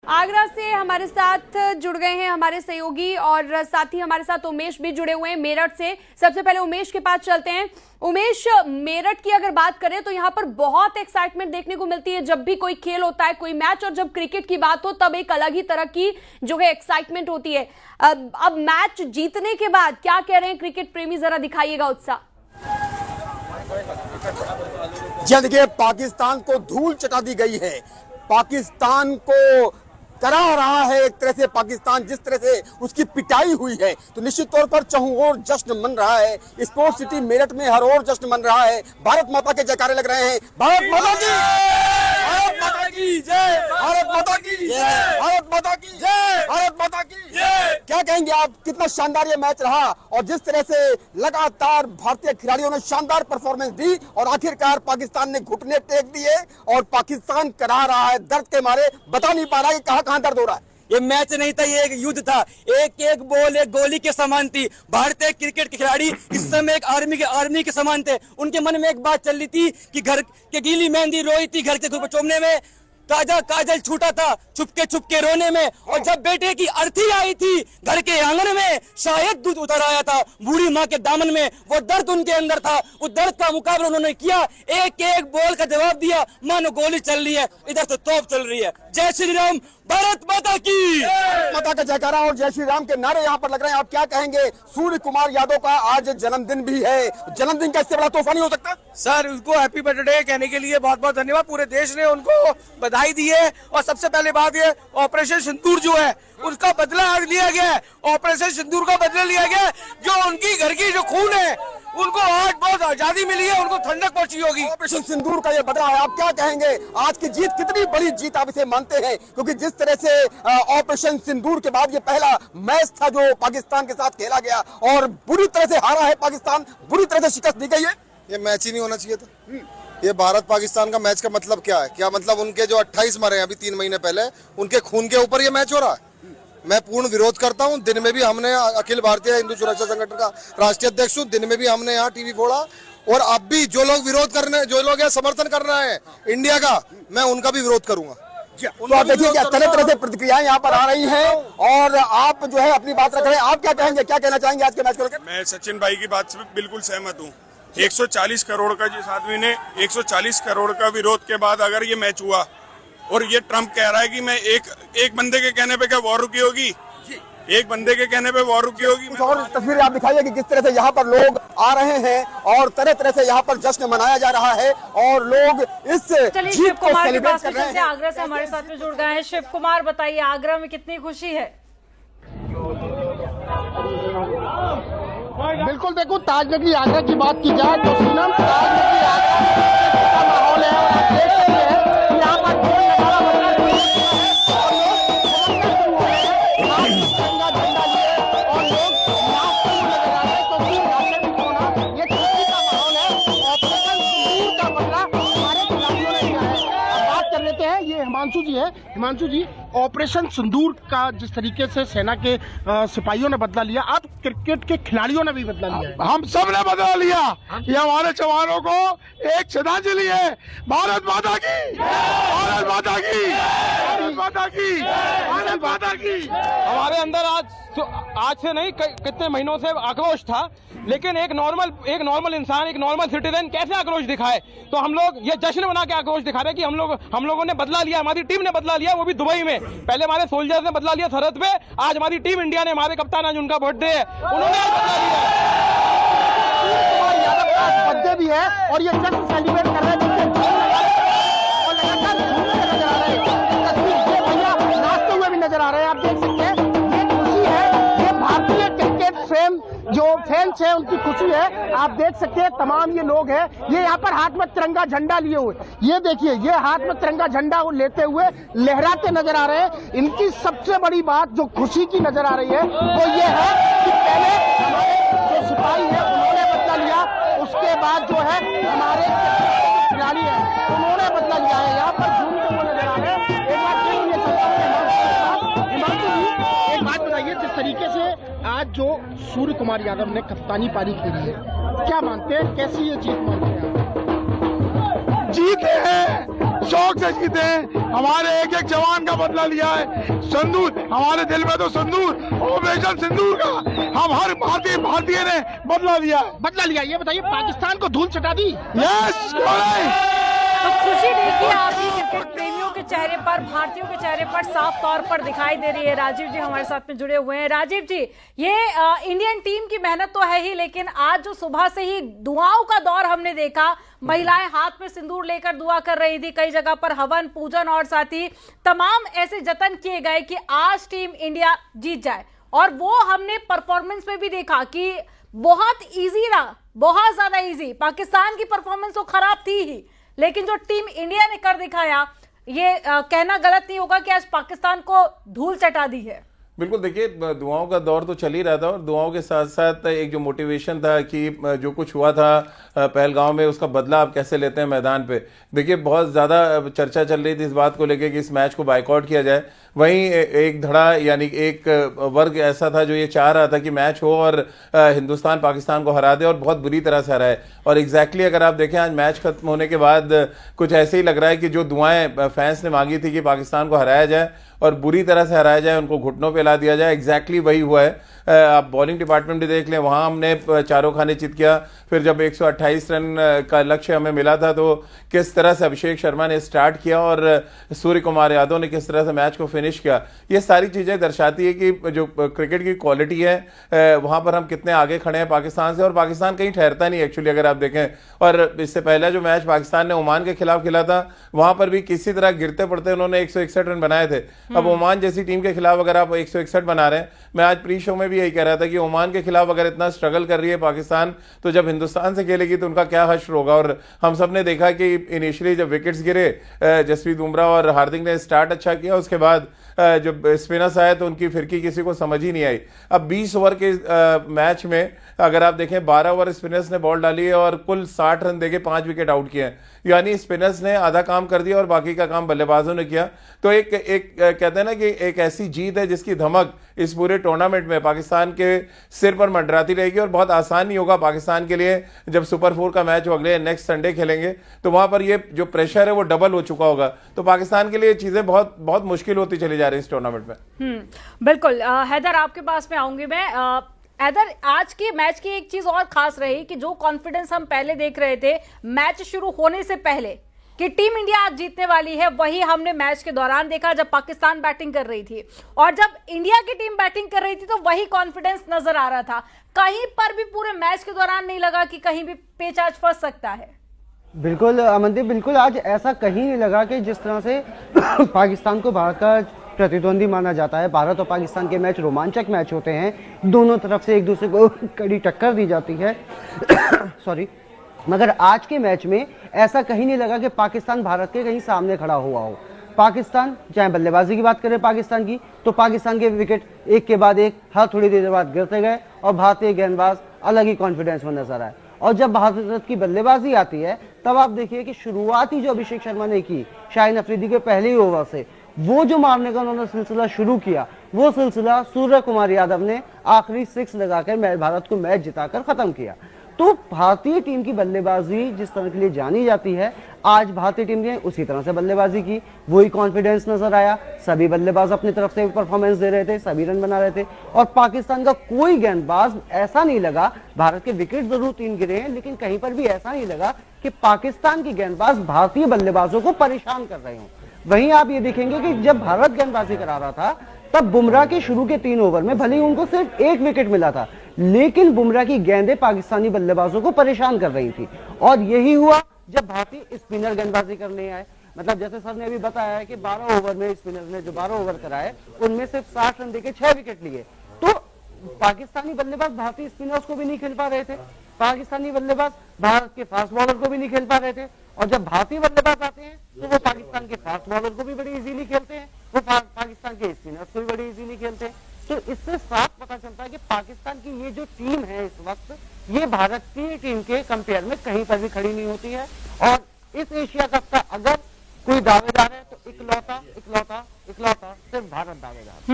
आगरा से हमारे साथ जुड़ गए हैं हमारे सहयोगी और साथ ही हमारे साथ उमेश भी जुड़े हुए हैं मेरठ से। सबसे पहले उमेश के पास चलते हैं। उमेश, मेरठ की अगर बात करें तो यहाँ पर बहुत एक्साइटमेंट देखने को मिलती है जब भी कोई खेल होता है, कोई मैच, और जब क्रिकेट की बात हो तब एक अलग ही तरह की जो है एक्साइटमेंट होती है। अब मैच जीतने के बाद क्या कह रहे हैं क्रिकेट प्रेमी, जरा दिखाइएगा उत्साह। जी देखिए, पाकिस्तान को धूल चटा दी गई है। पाकिस्तान को करा रहा है एक तरह से, पाकिस्तान जिस तरह से उसकी पिटाई हुई है, तो निश्चित तौर पर चहुओर जश्न मन रहा है। स्पोर्ट्स सिटी मेरठ में हर ओर जश्न मन रहा है। भारत माता के जयकारे लग रहे हैं। भारत माता की, भारत माता की जय, भारत माता की जय, भारत माता की जय, भारत माता की जय। क्या कहेंगे आप, कितना शानदार ये मैच रहा और जिस तरह से लगातार भारतीय खिलाड़ियों ने शानदार परफॉर्मेंस दी और आखिरकार पाकिस्तान ने घुटने टेक दिए और पाकिस्तान करा रहा है दर्द के मारे, बता नहीं पा रहा है कहां कहां दर्द हो रहा है। ये मैच नहीं था, ये एक युद्ध था। एक एक बॉल एक गोली के समान थी। भारतीय क्रिकेट के खिलाड़ी इस समय एक आर्मी के समान थे। उनके मन में एक बात चल रही थी कि घर के गीली मेहंदी रोई थी घर के चूमने में, ताजा काजल छूटा था छुपके रोने में, और जब बेटे की अर्थी आई थी घर के आंगन में, शायद दूध उतर आया था बूढ़ी माँ के दामन में। वो दर्द उनके अंदर था, उस दर्द का मुकाबला उन्होंने किया। एक एक बॉल का जवाब दिया, मानो गोली चल रही है, इधर तो तोप चल रही है। जय श्री राम, भारत माता की, माता का जयकारा और जय श्री राम के नारे यहाँ पर लग रहे हैं। आप क्या कहेंगे, सूर्य कुमार यादव का आज जन्मदिन भी है, जन्मदिन का इससे बड़ा तोहफा नहीं हो सकता? सर, उनको हैप्पी बर्थडे कहने के लिए बहुत बहुत धन्यवाद। पूरे देश ने उनको बधाई दी है। और सबसे पहले बात ये, ऑपरेशन सिंदूर जो है उसका बदला आज लिया गया है। ऑपरेशन सिंदूर का बदला लिया गया है। जो उनकी घर की जो खून है उनको आज बहुत आजादी मिली है, उनको ठंडक पहुंची होगी। ऑपरेशन सिंदूर का ये बदला है। आप क्या कहेंगे, आज की जीत कितनी बड़ी जीत आप इसे मानते हैं? क्योंकि जिस तरह से ऑपरेशन सिंदूर के बाद ये पहला मैच था जो पाकिस्तान के साथ खेला गया और बुरी तरह से हारा है पाकिस्तान, बुरी तरह से शिकस्त दी गई है। ये मैच ही नहीं होना चाहिए था। ये भारत पाकिस्तान का मैच का मतलब क्या है? क्या मतलब उनके जो 28 मरे हैं अभी 3 महीने पहले, उनके खून के ऊपर ये मैच हो रहा है? मैं पूर्ण विरोध करता हूं। दिन में भी हमने अखिल भारतीय हिंदू सुरक्षा संगठन का राष्ट्रीय अध्यक्ष हूं, दिन में भी हमने यहाँ टीवी फोड़ा, और अब भी जो लोग विरोध करने, जो लोग समर्थन कर रहे हैं इंडिया का, मैं उनका भी विरोध करूंगा। तो आप देखिए तरह तरह से प्रतिक्रियाएं यहाँ पर आ रही हैं और आप जो है अपनी बात रख रहे हैं। आप क्या कहेंगे, क्या कहना चाहेंगे आज के मैच को लेकर? मैं सचिन भाई की बात से बिल्कुल सहमत हूँ। 140 करोड़ का, जिस आदमी ने 140 करोड़ का विरोध के बाद अगर ये मैच हुआ और ये ट्रम्प कह रहा है कि मैं एक बंदे के कहने पे क्या वॉर रुकी होगी, एक बंदे के कहने पे वॉर रुकी होगी। और तस्वीरें आप दिखाइए कि किस तरह से यहाँ पर लोग आ रहे हैं और तरह तरह से यहाँ पर जश्न मनाया जा रहा है और लोग इस जीत को सेलिब्रेट कर रहे हैं। आगरा से हमारे साथ में जुड़ गए हैं शिव कुमार, बताइए आगरा में कितनी खुशी है? बिल्कुल, देखो ताजनगरी आगरा की बात की जाए तो सीनम ताजनगरी आगरा का माहौल है और आप देख सकते हैं कि यहाँ पर ढोल नगाड़ा बज रहा है झंडा लिए और लोग नाचते हुए नजर आ रहे हैं क्योंकि ये खुशी का माहौल है। ऑपरेशन सिंदूर का बदला हमारे खिलाड़ियों ने लिया है। अब बात कर लेते हैं, ये हिमांशु जी है। हिमांशु जी, ऑपरेशन सिंदूर का जिस तरीके से सेना के सिपाहियों ने बदला लिया, अब क्रिकेट के खिलाड़ियों ने भी बदला लिया है। हम सब ने बदला लिया। ये हमारे जवानों को एक श्रद्धांजलि है। भारत माता की, भारत माता की, भारत माता की, भारत माता की। हमारे अंदर आज से नहीं कितने महीनों से आक्रोश था, लेकिन एक नॉर्मल इंसान, एक नॉर्मल सिटीजन कैसे आक्रोश दिखाए? तो हम लोग ये जश्न बना के आक्रोश दिखा रहे हैं कि हम लोगों ने बदला लिया, हमारी टीम ने बदला लिया, वो भी दुबई में। पहले हमारे सोल्जर्स ने बदला लिया सरहद पे, आज हमारी टीम इंडिया ने, हमारे कप्तान, आज उनका बर्थडे है, उन्होंने आज बदला लिया। बर्थडे भी है और ये जश्न सेलिब्रेट कर रहे हैं और लगातार झूमते नजर आ रहे हैं। तस्वीर ये भैया नाचते हुए भी नजर आ रहे हैं, आप देख सकते हैं। ये खुशी है, ये भारतीय क्रिकेट जो फैंस है उनकी खुशी है। आप देख सकते हैं तमाम ये लोग हैं, ये यहाँ पर हाथ में तिरंगा झंडा लिए हुए, ये देखिए ये हाथ में तिरंगा झंडा लेते हुए लहराते नजर आ रहे हैं। इनकी सबसे बड़ी बात जो खुशी की नजर आ रही है वो ये है कि पहले हमारे जो सिपाही है उन्होंने बदला लिया, उसके बाद जो है हमारे खिलाड़ी है उन्होंने बदला लिया है। यहाँ पर झूमते हुए नजर आ रहे हैं। एक बार फिर ये चलता है हिमांशु जी, एक बात बताइए, जिस तरीके से आज जो सूर्य कुमार यादव ने कप्तानी पारी खेली है, क्या मानते हैं, कैसी ये जीत मानते हैं? जीते हैं, शौक से जीते हैं। हमारे एक एक जवान का बदला लिया है। सिंदूर हमारे दिल में तो सिंदूर, ऑपरेशन सिंदूर का हम हर भारतीय ने बदला लिया है। बदला लिया। ये बताइए, पाकिस्तान को धूल चटा दी। यस, तो खुशी देखिए आपकी क्रिकेट प्रेमियों के चेहरे पर, भारतीयों के चेहरे पर साफ तौर पर दिखाई दे रही है। राजीव जी हमारे साथ में जुड़े हुए हैं। राजीव जी, ये इंडियन टीम की मेहनत तो है ही, लेकिन आज जो सुबह से ही दुआओं का दौर हमने देखा, महिलाएं हाथ में सिंदूर लेकर दुआ कर रही थी, कई जगह पर हवन पूजन और साथ ही तमाम ऐसे जतन किए गए कि आज टीम इंडिया जीत जाए। और वो हमने परफॉर्मेंस में भी देखा कि बहुत इजी रहा, बहुत ज्यादा इजी। पाकिस्तान की परफॉर्मेंस तो खराब थी ही, लेकिन जो टीम इंडिया ने कर दिखाया, ये कहना गलत नहीं होगा कि आज पाकिस्तान को धूल चटा दी है। बिल्कुल, देखिए दुआओं का दौर तो चल ही रहा था और दुआओं के साथ साथ एक जो मोटिवेशन था कि जो कुछ हुआ था पहलगांव में, उसका बदला आप कैसे लेते हैं मैदान पे। देखिए बहुत ज़्यादा चर्चा चल रही थी इस बात को लेकर कि इस मैच को बाइकआउट किया जाए। वहीं एक धड़ा यानी एक वर्ग ऐसा था जो ये चाह रहा था कि मैच हो और हिंदुस्तान पाकिस्तान को हरा दे, और बहुत बुरी तरह से हराए। और एग्जैक्टली अगर आप देखें आज मैच खत्म होने के बाद कुछ ऐसे ही लग रहा है कि जो दुआएं फैंस ने मांगी थी कि पाकिस्तान को हराया जाए और बुरी तरह से हराया जाए, उनको घुटनों पे ला दिया जाए, एग्जैक्टली वही हुआ है। आप बॉलिंग डिपार्टमेंट भी देख लें, वहाँ हमने चारों खाने चित किया। फिर जब 128 रन का लक्ष्य हमें मिला था तो किस तरह से अभिषेक शर्मा ने स्टार्ट किया और सूर्य कुमार यादव ने किस तरह से मैच को फिनिश किया, ये सारी चीज़ें दर्शाती है कि जो क्रिकेट की क्वालिटी है वहाँ पर हम कितने आगे खड़े हैं पाकिस्तान से। और पाकिस्तान कहीं ठहरता नहीं एक्चुअली, अगर आप देखें। और इससे पहले जो मैच पाकिस्तान ने ओमान के खिलाफ खेला था, वहाँ पर भी किसी तरह गिरते पड़ते उन्होंने 161 रन बनाए थे। अब ओमान जैसी टीम के खिलाफ अगर आप 161 बना रहे हैं, मैं आज प्री शो में भी यही कह रहा था कि ओमान के खिलाफ अगर इतना स्ट्रगल कर रही है पाकिस्तान, तो जब हिंदुस्तान से खेलेगी तो उनका क्या हश्र होगा। और हम सब ने देखा कि इनिशियली जब विकेट्स गिरे, जसप्रीत बुमराह और हार्दिक ने स्टार्ट अच्छा किया, उसके बाद जब स्पिनर्स आए तो उनकी फिरकी किसी को समझ ही नहीं आई। अब 20 ओवर के मैच में अगर आप देखें 12 ओवर स्पिनर्स ने बॉल डाली है और कुल 60 रन देके 5 विकेट आउट किए हैं, यानी स्पिनर्स ने आधा काम कर दिया और बाकी का काम बल्लेबाजों ने किया। तो एक कहते हैं ना कि एक ऐसी जीत है जिसकी धमक इस पूरे टूर्नामेंट में पाकिस्तान के सिर पर मंडराती रहेगी। और बहुत आसान नहीं होगा पाकिस्तान के लिए, जब सुपर 4 का मैच वो अगले नेक्स्ट संडे खेलेंगे तो वहां पर ये जो प्रेशर है वो डबल हो चुका होगा। तो पाकिस्तान के लिए चीजें बहुत बहुत मुश्किल होती चली जा रही है इस टूर्नामेंट में। बिल्कुल। हैदर, आपके पास में आऊंगी मैं। हैदर, आज के मैच की एक चीज और खास रही कि जो कॉन्फिडेंस हम पहले देख रहे थे मैच शुरू होने से पहले कि टीम इंडिया आज जीतने वाली है, वही हमने मैच के दौरान देखा जब पाकिस्तान बैटिंग कर रही थी। और जब इंडिया की टीम बैटिंग कर रही थी तो वही कॉन्फिडेंस नजर आ रहा था। कहीं पर भी पूरे मैच के दौरान नहीं लगा कि कहीं भी पेच आज फंस सकता है। बिल्कुल अमनदीप, बिल्कुल आज ऐसा कहीं नहीं लगा कि जिस तरह से पाकिस्तान को भारत का प्रतिद्वंदी माना जाता है। भारत और पाकिस्तान के मैच रोमांचक मैच होते हैं, दोनों तरफ से एक दूसरे को कड़ी टक्कर दी जाती है सॉरी। मगर आज के मैच में ऐसा कहीं नहीं लगा कि पाकिस्तान भारत के कहीं सामने खड़ा हुआ हो। पाकिस्तान, चाहे बल्लेबाजी की बात करें पाकिस्तान की, तो पाकिस्तान के विकेट एक के बाद एक हर थोड़ी देर बाद गिरते गए और भारतीय गेंदबाज अलग ही कॉन्फिडेंस में नजर आए। और जब भारत की बल्लेबाजी आती है तब आप देखिए कि शुरुआती जो अभिषेक शर्मा ने की शाहीन अफरीदी के पहले ही ओवर से, वो जो मारने का उन्होंने सिलसिला शुरू किया, वो सिलसिला सूर्य कुमार यादव ने आखिरी 6 लगाकर भारत को मैच जिताकर खत्म किया। तो भारतीय टीम की बल्लेबाजी जिस तरह के लिए जानी जाती है, आज भारतीय टीम ने उसी तरह से बल्लेबाजी की, वही कॉन्फिडेंस नजर आया। सभी बल्लेबाज अपनी तरफ से परफॉर्मेंस दे रहे थे, सभी रन बना रहे थे और पाकिस्तान का कोई गेंदबाज ऐसा नहीं लगा, भारत के विकेट जरूर 3 गिरे हैं लेकिन कहीं पर भी ऐसा नहीं लगा कि पाकिस्तान की गेंदबाज भारतीय बल्लेबाजों को परेशान कर रहे हों। वहीं आप ये देखेंगे कि जब भारत गेंदबाजी करा रहा था तब बुमराह के शुरू के 3 ओवर में भले ही उनको सिर्फ 1 विकेट मिला था, लेकिन बुमराह की गेंदें पाकिस्तानी बल्लेबाजों को परेशान कर रही थी। और यही हुआ जब भारतीय स्पिनर गेंदबाजी करने आए। मतलब जैसे सर ने अभी बताया है कि 12 ओवर में स्पिनर ने जो 12 ओवर कराए उनमें सिर्फ 60 रन देके 6 विकेट लिए। तो पाकिस्तानी बल्लेबाज भारतीय स्पिनर्स को भी नहीं खेल पा रहे थे, पाकिस्तानी बल्लेबाज भारत के फास्ट बॉलर को भी नहीं खेल पा रहे थे। और जब भारतीय बल्लेबाज आते हैं तो वो पाकिस्तान के फास्ट बॉलर को भी बड़ी इजीली खेलते हैं, वो पाकिस्तान के स्पिनर्स को भी बड़ी इजीली खेलते हैं। तो इससे साफ पता चलता है कि पाकिस्तान की ये जो टीम है इस वक्त, ये भारत की टीम के कंपेयर में कहीं पर भी खड़ी नहीं होती है। और इस एशिया कप का अगर कोई दावेदार है तो इकलौता सिर्फ भारत दावेदार।